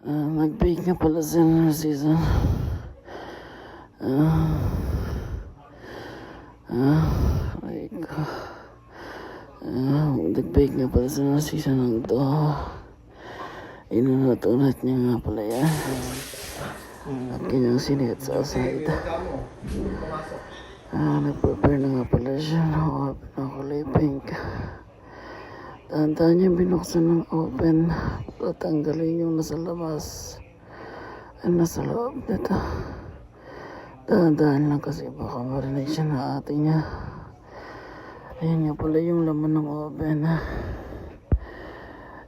Nag-bake nga pala sila ng season. Ay ko. Nag-bake nga pala sila ng season ng to. Inunatunat niya nga pala yan. At kanyang sinihit sa aside. Nag-prepare na nga pala siya ng kulay pink. Dahan-dahan niya binuksan ng open. Tatanggalin yung nasa labas. Ay nasa loob nito. Dahan-dahan lang kasi baka marinig siya na ate niya. Ayan nga pala yung laman ng oven.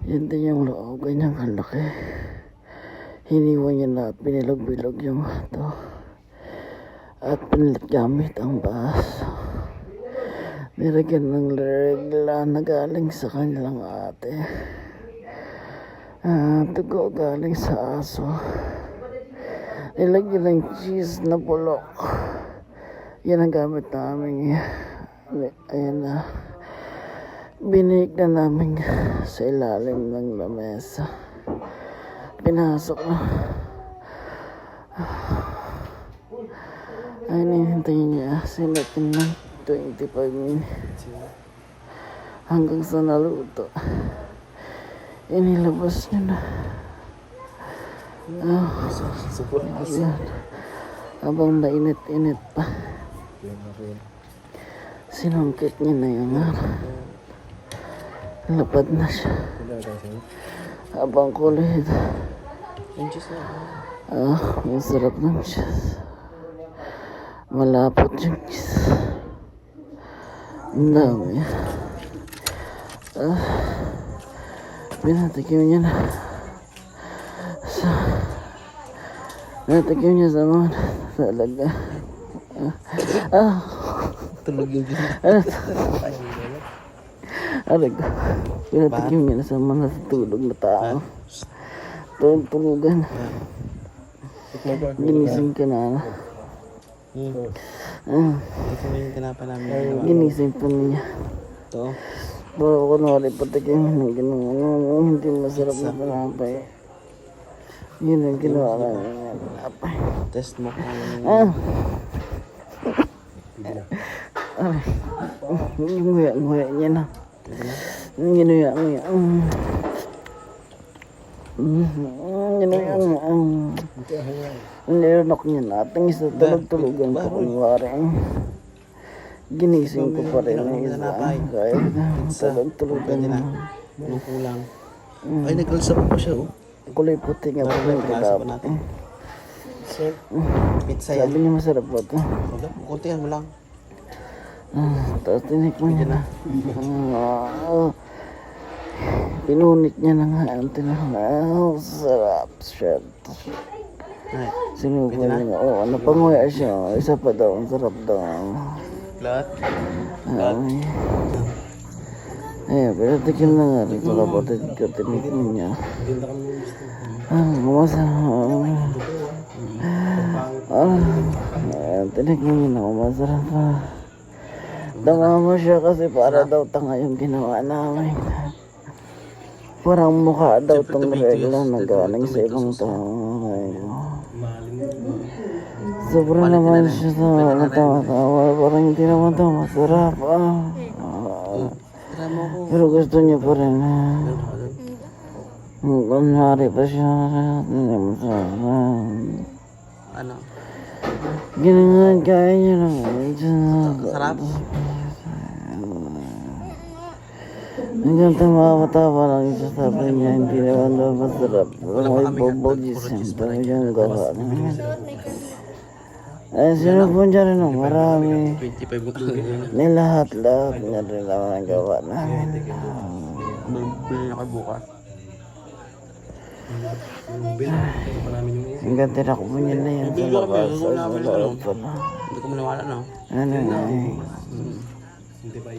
Yan din yung loob. Ganyang kalaki. Hiniwa niya na at binilog-bilog yung ito. At pinilit gamit ang baso. Nilagyan ng regla na galing sa kanilang ate. Dugo galing sa aso. Nilagyan ng cheese na bulok. Yan ang gamit namin. Ayan na. Binig na namin sa ilalim ng lamesa. Pinasok na. Ayun, hintayin niya. Sinatin ng 25 minutes. Hanggang sa naluto. Inilabas niya na. Ayan. Habang nainit-init pa. Sinungkit niya na yung lapad na siya. Habang kulit. Ang sarap ng cheese. Malapot yung cheese. Ang dami. Pinatikim niya na. Pinatikim niya sa mga talaga. Tulog yung gina. Alag. Pinatikim niya na sa mga natutulog na tao. Tulugan. Ginising ka na. Ito yung tinapa namin. Ginising pa niya. Ito. Pero kunwari patikim ng ginawa. Hindi masarap na tinapay. Yun ang ginawa namin ng tinapay. Test mo kung... Yung nguya niya na. Yung ginuya-nguya. Nilunok niya na. Tingis na tulog-tulugan ko kunwari. Ginising ko pa rin ng isa. Kahit tulog-tulugan na. Anong kulang? Ay, nagkalsa pa siya, oh. Kulay puti nga pa rin kilap. Sir, pizza yan. Sabi niya masarap po ito. Kuntihan mo lang. Tapos tinikman niya na. Pinunit niya na nga ang tinanong. Sarap siya. Sinubo niya nga. Napanguya siya. Isa pa daw. Ang sarap daw. Lahat? Ayan, pero tikim na nga rin. Wala po tinikman niya. Masarap. Tinikman niya na. Masarap. Tanga mo siya kasi para daw tanga yung ginawa namin. Parang mukha daw tong regla na galing sa ibang tao. Sobra naman siya sa natawa-tawa. Parang hindi naman ito masarap. Pero gusto niya pa rin. Kunwari pa siya. Hindi masarap. Ano? Ginangan kaya niya naman. Sarap? Hanggang tumatawa lang yung sasabi niya, hindi naman daw masarap. Pero may bobogism, talagang gawa naman. Ay, sinubon niya rin ng marami. 25 Nilahat-lahat niya rin naman ang gawa namin. Bili na kayo bukas. Hanggang tinakbo niya na yan sa labas. Sa loob pala. Hindi ko maniwala, no? Ano nga eh. Hindi ba